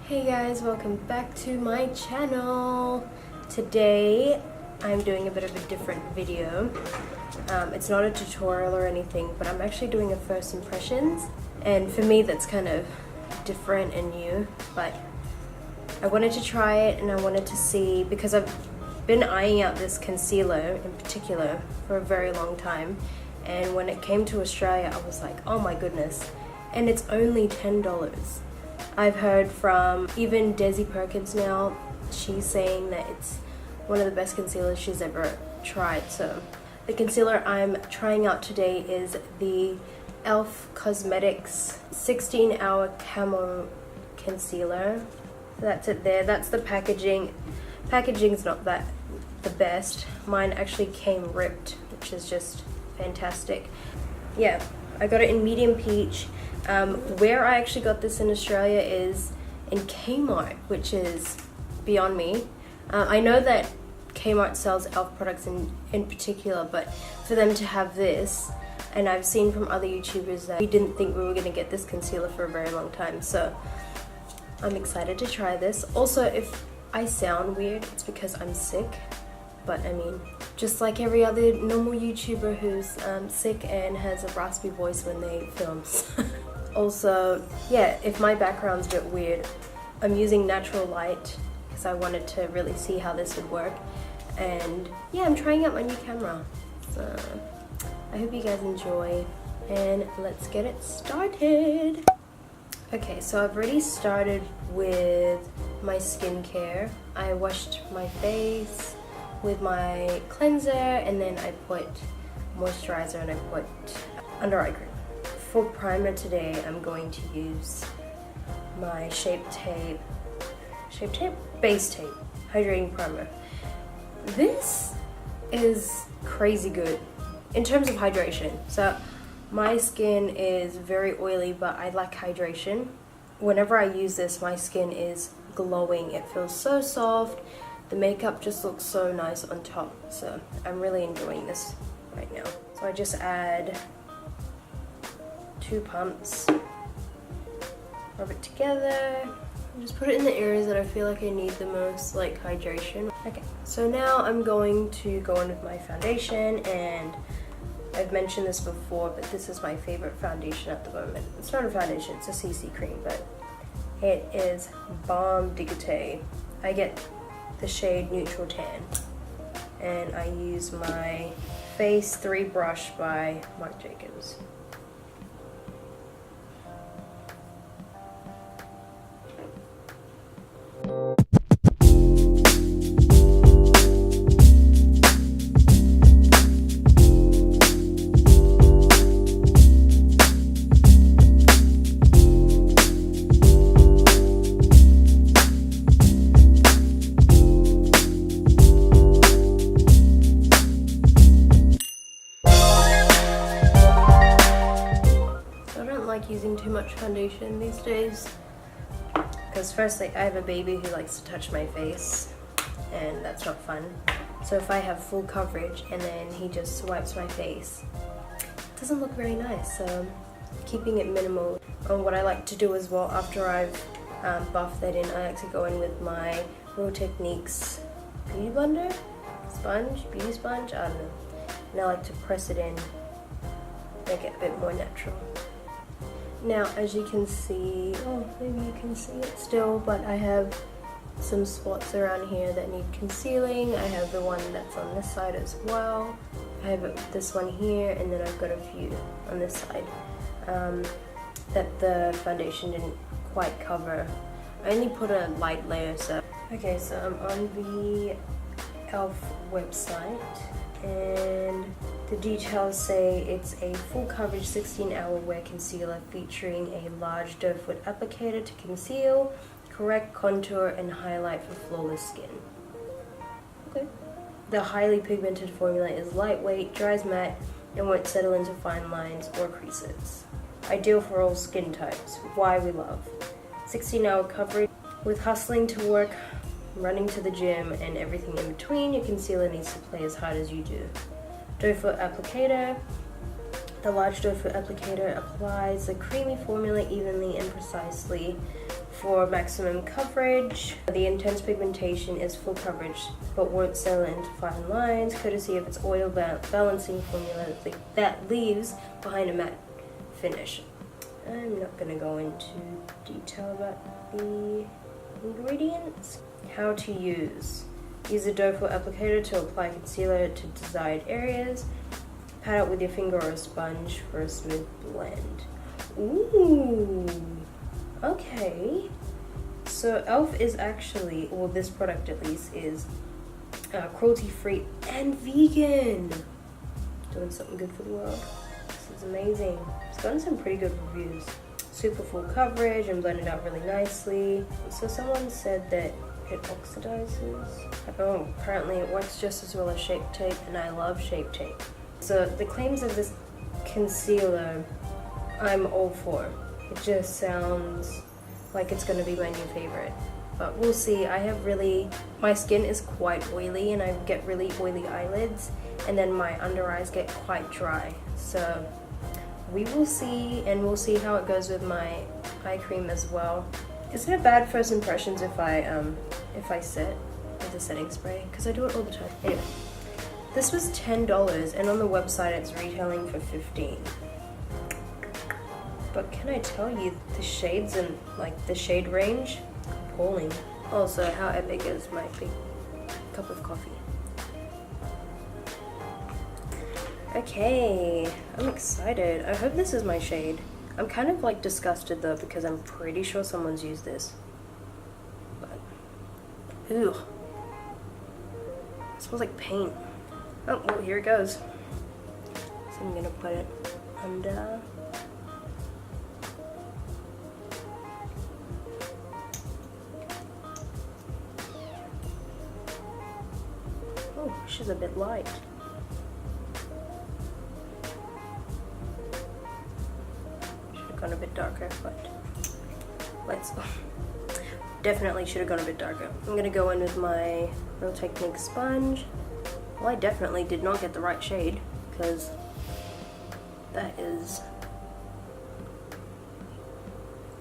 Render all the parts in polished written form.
Hey guys, welcome back to my channel. Today I'm doing a bit of a different video. It's not a tutorial or anything, but I'm actually doing a first impressions, and for me that's kind of different and new, but I wanted to try it and I wanted to see, because I've been eyeing out this concealer in particular for a very long time, and when it came to Australia I was like, oh my goodness, and it's only $10. I've heard from even Desi Perkins now, she's saying that it's one of the best concealers she's ever tried. So the concealer I'm trying out today is the e.l.f. Cosmetics 16-hour camo concealer. So that's it there. That's the packaging. Packaging's not that the best. Mine actually came ripped, which is just fantastic. Yeah, I got it in medium peach. Where I actually got this in Australia is in Kmart, which is beyond me. I know that Kmart sells e.l.f. products in particular, but for them to have this, and I've seen from other YouTubers that we didn't think we were going to get this concealer for a very long time, so I'm excited to try this. Also, if I sound weird, it's because I'm sick, but I mean, just like every other normal YouTuber who's sick and has a raspy voice when they film. Also, yeah, if my background's a bit weird, I'm using natural light because I wanted to really see how this would work. And yeah, I'm trying out my new camera. So I hope you guys enjoy, and let's get it started. Okay, so I've already started with my skincare. I washed my face with my cleanser, and then I put moisturizer and I put under eye cream. For primer today, I'm going to use my Shape Tape Base Tape Hydrating Primer. This is crazy good in terms of hydration. So my skin is very oily, but I like hydration. Whenever I use this, my skin is glowing. It feels so soft. The makeup just looks so nice on top. So I'm really enjoying this right now. So I just add 2 pumps, rub it together, and just put it in the areas that I feel like I need the most, like hydration. Okay, so now I'm going to go in with my foundation, and I've mentioned this before, but this is my favorite foundation at the moment. It's not a foundation, it's a CC cream, but it is Bomb Diggity. I get the shade Neutral Tan, and I use my Face 3 brush by Marc Jacobs. Using too much foundation these days, because firstly I have a baby who likes to touch my face, and that's not fun. So if I have full coverage and then he just swipes my face, it doesn't look very nice. So keeping it minimal. And what I like to do as well, after I've buffed that in, I like to go in with my Real Techniques beauty blender, beauty sponge, I don't know, and I like to press it in, make it a bit more natural. Now, as you can see, oh, maybe you can see it still, but I have some spots around here that need concealing. I have the one that's on this side as well. I have this one here, and then I've got a few on this side that the foundation didn't quite cover. I only put a light layer, so. Okay, so I'm on the e.l.f. website, and the details say it's a full coverage 16-hour wear concealer featuring a large doe foot applicator to conceal, correct contour, and highlight for flawless skin. Okay. The highly pigmented formula is lightweight, dries matte, and won't settle into fine lines or creases. Ideal for all skin types. Why we love 16-hour coverage. With hustling to work, running to the gym, and everything in between, your concealer needs to play as hard as you do. Doe foot applicator. The large doe foot applicator applies the creamy formula evenly and precisely, for maximum coverage. The intense pigmentation is full coverage but won't settle into fine lines, courtesy of its oil balancing formula that leaves behind a matte finish. I'm not going to go into detail about the ingredients. How to use. Use a doe foot applicator to apply concealer to desired areas. Pat out with your finger or a sponge for a smooth blend. Ooh, okay. So e.l.f. is actually, well, this product at least is cruelty-free and vegan. Doing something good for the world. This is amazing. It's gotten some pretty good reviews. Super full coverage and blended out really nicely. So someone said that it oxidizes. Oh, apparently it works just as well as Shape Tape, and I love Shape Tape. So the claims of this concealer, I'm all for. It just sounds like it's gonna be my new favorite. But we'll see. My skin is quite oily and I get really oily eyelids, and then my under eyes get quite dry. So we will see, and we'll see how it goes with my eye cream as well. Is it a bad first impressions if I set with a setting spray? Because I do it all the time. Anyway, this was $10 and on the website it's retailing for $15. But can I tell you, the shades and like the shade range, appalling. Also, how epic is my big cup of coffee? Okay, I'm excited. I hope this is my shade. I'm kind of like disgusted though because I'm pretty sure someone's used this. But, ew. It smells like paint. Oh, well, here it goes. So I'm gonna put it under. Oh, she's a bit light. Gone a bit darker, but let's definitely should have gone a bit darker. I'm gonna go in with my Real Technique sponge. Well, I definitely did not get the right shade because that is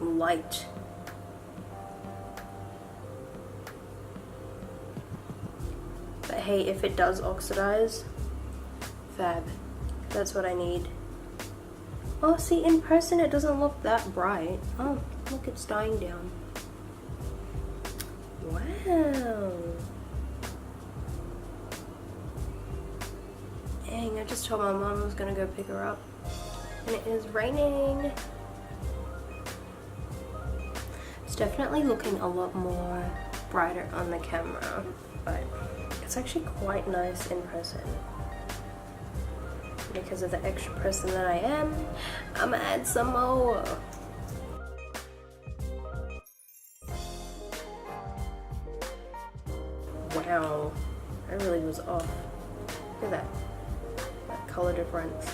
light. But hey, if it does oxidize, fab. That's what I need. Oh, see, in person it doesn't look that bright. Oh, look, it's dying down. Wow. Dang, I just told my mom I was gonna go pick her up. And it is raining. It's definitely looking a lot more brighter on the camera, but it's actually quite nice in person. Because of the extra person that I am, I'm gonna add some more. Wow, I really was off. Look at that color difference.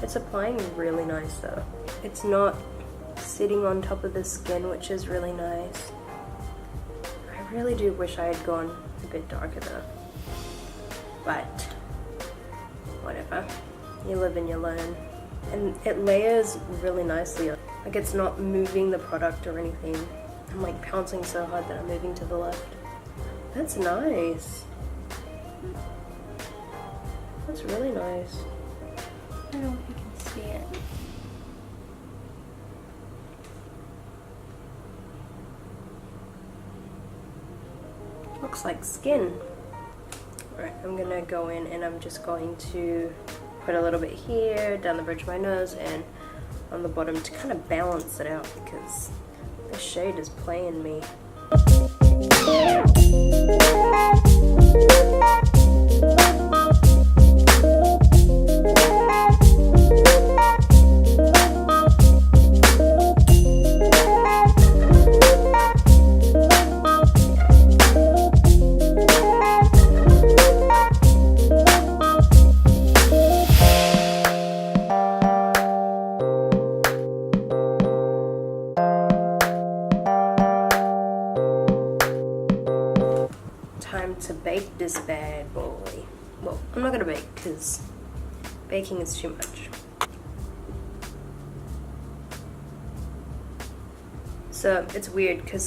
It's applying really nice though. It's not sitting on top of the skin, which is really nice. I really do wish I had gone a bit darker though, but whatever, you live and you learn. And it layers really nicely. Like, it's not moving the product or anything. I'm like pouncing so hard that I'm moving to the left. That's nice. That's really nice. I don't know if you can see it. Looks like skin. Alright, I'm gonna go in and I'm just going to put a little bit here, down the bridge of my nose, and on the bottom to kind of balance it out because the shade is playing me. Time to bake this bad boy. Well, I'm not gonna bake because baking is too much. So it's weird because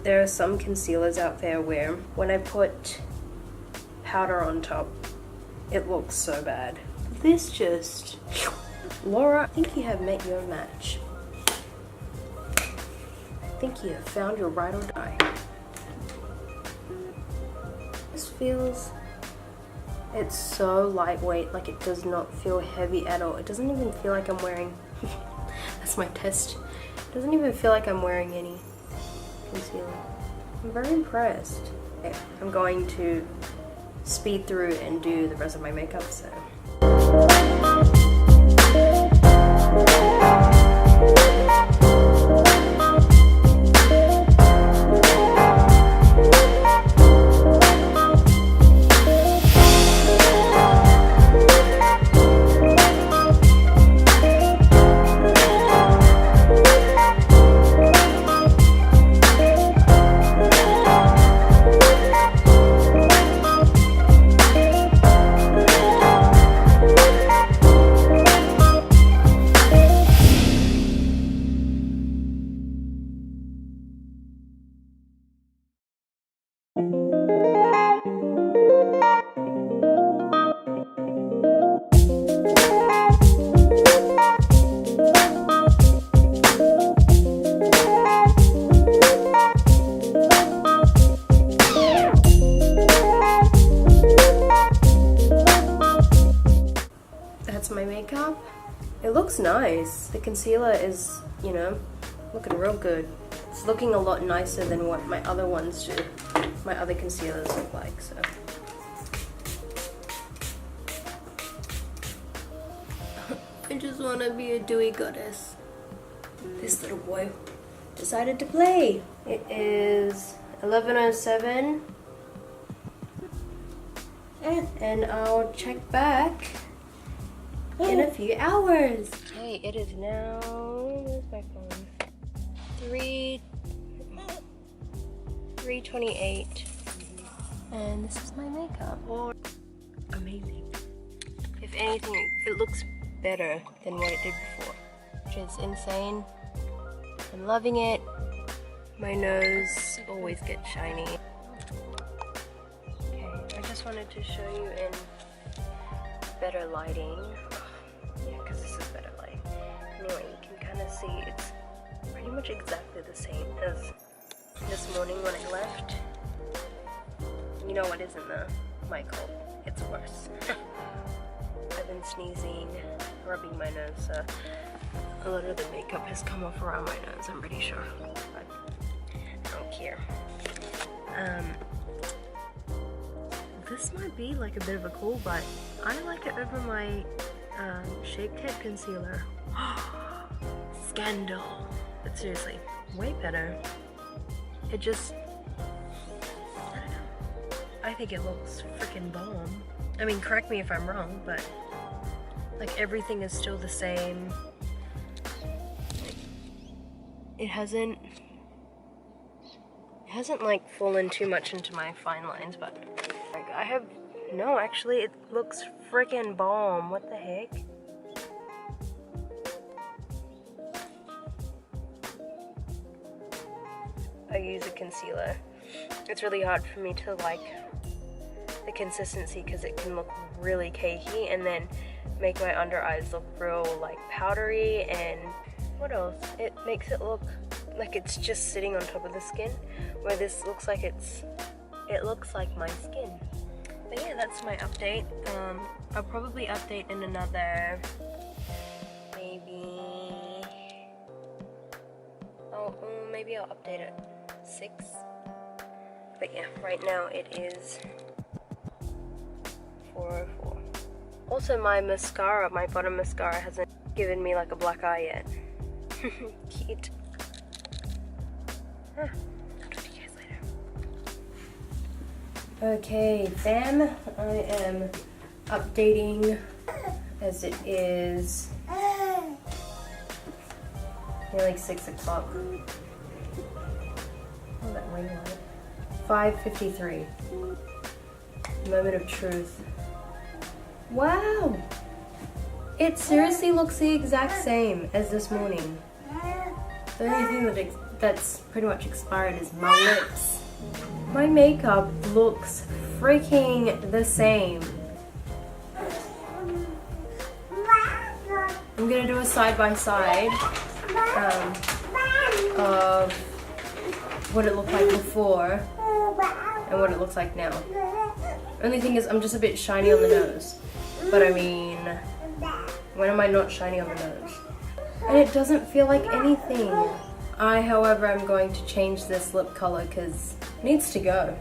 there are some concealers out there where when I put powder on top, it looks so bad. This just... Laura, I think you have met your match. I think you have found your ride or die. This feels... It's so lightweight, like it does not feel heavy at all. It doesn't even feel like I'm wearing... That's my test. It doesn't even feel like I'm wearing any concealer. I'm very impressed. Okay, I'm going to speed through and do the rest of my makeup, so... My makeup. It looks nice. The concealer is, you know, looking real good. It's looking a lot nicer than what my other ones do. My other concealers look like, so. I just want to be a dewy goddess. This little boy decided to play. It is 11:07 and I'll check back in a few hours. Hey, it is now, where's my phone? 3:28, and this is my makeup. Amazing. If anything, it looks better than what it did before, which is insane. I'm loving it. My nose always gets shiny. Okay, I just wanted to show you in better lighting. Yeah, because this is better light. Anyway, you can kind of see it's pretty much exactly the same as this morning when I left. You know what isn't the my cold? It's worse. I've been sneezing, rubbing my nose, so a lot of the makeup has come off around my nose, I'm pretty sure. But I don't care. This might be like a bit of a cool, but I like it over my Shaped Head concealer. Scandal. But seriously, way better. It just, I don't know. I think it looks freaking bomb. I mean, correct me if I'm wrong, but like everything is still the same. It hasn't like fallen too much into my fine lines, but like I have, no, actually it looks freaking bomb. What the heck? I use a concealer. It's really hard for me to like the consistency because it can look really cakey and then make my under eyes look real like powdery, and what else? It makes it look like it's just sitting on top of the skin, where this looks like it looks like my skin. But yeah, that's my update. I'll probably update in another maybe I'll update at 6. But yeah, right now it is 4:04. Also, my mascara, my bottom mascara hasn't given me like a black eye yet. Cute. I'll talk to you guys later. Okay, fam, I am updating as it is nearly 6 o'clock. Oh, that ring light. 5:53. Moment of truth. Wow! It seriously looks the exact same as this morning. The only thing that's pretty much expired is my lips. My makeup looks freaking the same. I'm gonna do a side-by-side of what it looked like before and what it looks like now. Only thing is I'm just a bit shiny on the nose. But I mean, when am I not shiny on the nose? And it doesn't feel like anything. I, however, am going to change this lip color because it needs to go.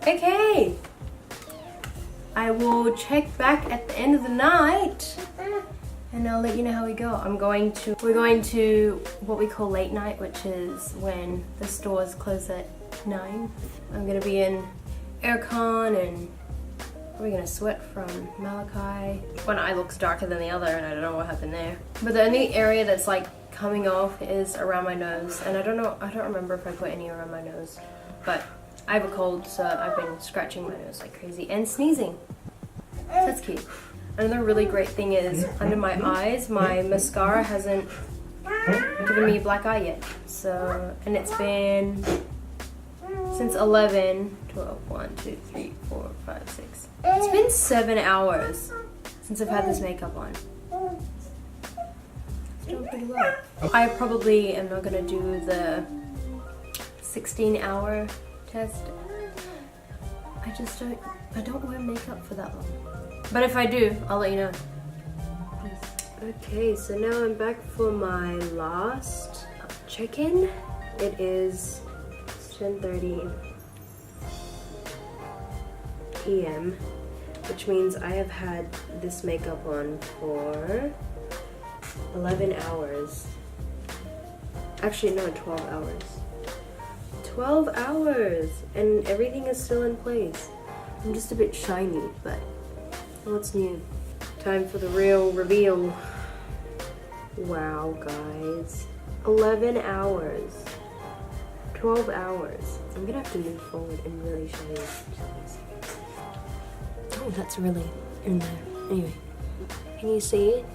Okay, I will check back at the end of the night and I'll let you know how we go. We're going to what we call late night, which is when the stores close at 9. I'm gonna be in aircon and probably gonna sweat from Malachi. One eye looks darker than the other and I don't know what happened there. But the only area that's like coming off is around my nose, and I don't remember if I put any around my nose, but I have a cold, so I've been scratching my nose like crazy and sneezing. That's cute. Another really great thing is under my eyes, my mascara hasn't given me a black eye yet. So, and it's been since 11, 12, 1, 2, 3, 4, 5, 6. It's been 7 hours since I've had this makeup on. It's doing pretty well. I probably am not gonna do the 16-hour test. I don't wear makeup for that long. But if I do, I'll let you know. Okay, so now I'm back for my last check-in. It is 10:30 p.m., which means I have had this makeup on for 11 hours. Actually, no, 12 hours. 12 hours and everything is still in place. I'm just a bit shiny, but what's new? Time for the real reveal. Wow, guys. 11 hours. 12 hours. I'm gonna have to move forward and really show you. Oh, that's really in there. Anyway, can you see it?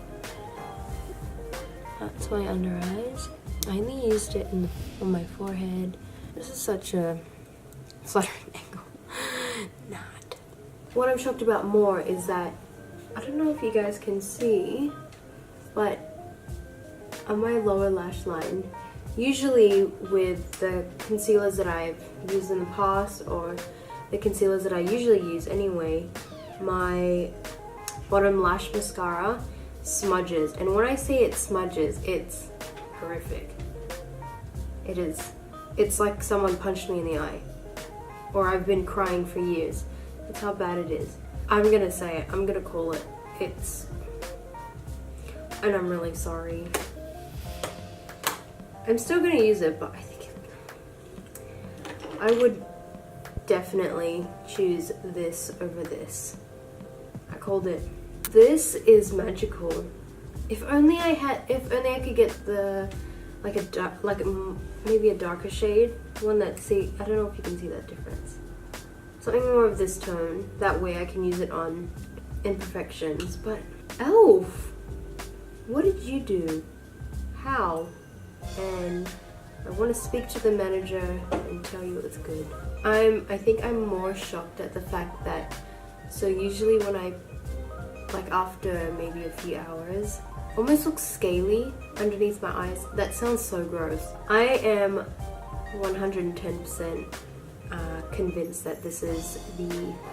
That's my under eyes. I only used it on my forehead. This is such a flattering angle. Not. What I'm shocked about more is that, I don't know if you guys can see, but on my lower lash line, usually with the concealers that I've used in the past, or the concealers that I usually use anyway, my bottom lash mascara smudges. And when I say it smudges, it's horrific. It is. It's like someone punched me in the eye. Or I've been crying for years. That's how bad it is. I'm gonna say it. I'm gonna call it. It's... And I'm really sorry. I'm still gonna use it, but I think I would definitely choose this over this. I called it. This is magical. If only I could get the maybe a darker shade, one that I don't know if you can see that difference. Something more of this tone. That way I can use it on imperfections. But Elf, what did you do? How? And I want to speak to the manager and tell you it's good. I think I'm more shocked at the fact that, so usually when I, like after maybe a few hours, almost looks scaly underneath my eyes. That sounds so gross. I am 110% convinced that this is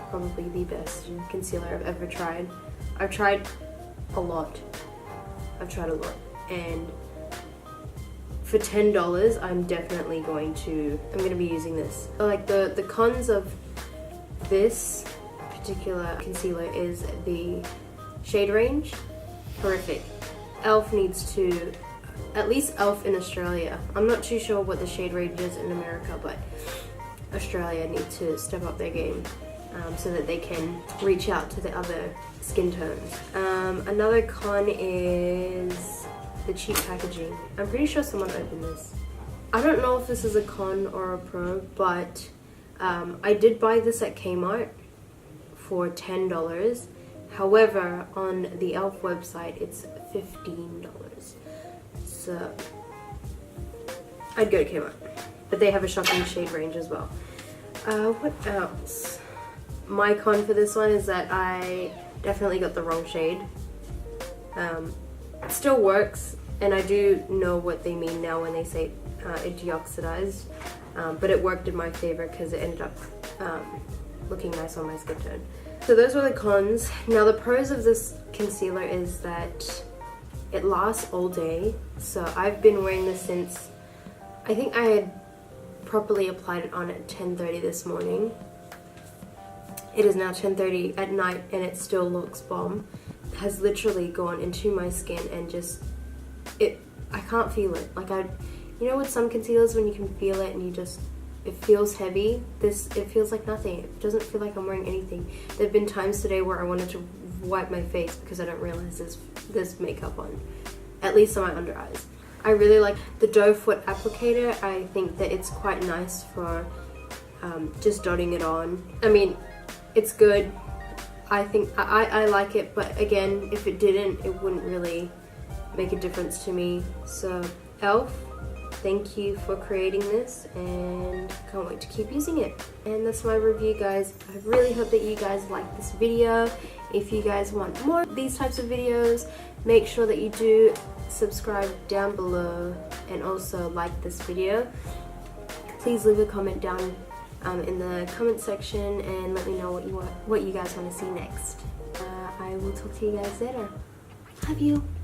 probably the best concealer I've ever tried. I've tried a lot. And for $10, I'm definitely going to be using this. Like the cons of this particular concealer is the shade range. Horrific. Elf needs to at least e.l.f. in Australia. I'm not too sure what the shade range is in America, but Australia need to step up their game so that they can reach out to the other skin tones. Another con is the cheap packaging. I'm pretty sure someone opened this. I don't know if this is a con or a pro, but I did buy this at Kmart for $10. However, on the e.l.f. website, it's $15. So I'd go to Kmart, but they have a shocking shade range as well. What else? My con for this one is that I definitely got the wrong shade. It still works, and I do know what they mean now when they say it deoxidized, but it worked in my favor because it ended up looking nice on my skin tone. So those were the cons. Now the pros of this concealer is that it lasts all day. So I've been wearing this since, I think I had properly applied it on at 10:30 this morning. It is now 10:30 at night and it still looks bomb. It has literally gone into my skin and just, I can't feel it. Like you know with some concealers when you can feel it and you just, it feels heavy. It feels like nothing. It doesn't feel like I'm wearing anything. There have been times today where I wanted to wipe my face because I don't realize there's makeup on, at least on my under eyes. I really like the doe foot applicator. I think that it's quite nice for just dotting it on. I mean, it's good. I think I like it, but again, if it didn't, it wouldn't really make a difference to me. So e.l.f., thank you for creating this, and can't wait to keep using it. And that's my review, guys. I really hope that you guys like this video. If you guys want more of these types of videos, make sure that you do subscribe down below and also like this video. Please leave a comment down in the comment section and let me know what you guys want to see next. I will talk to you guys later. Love you.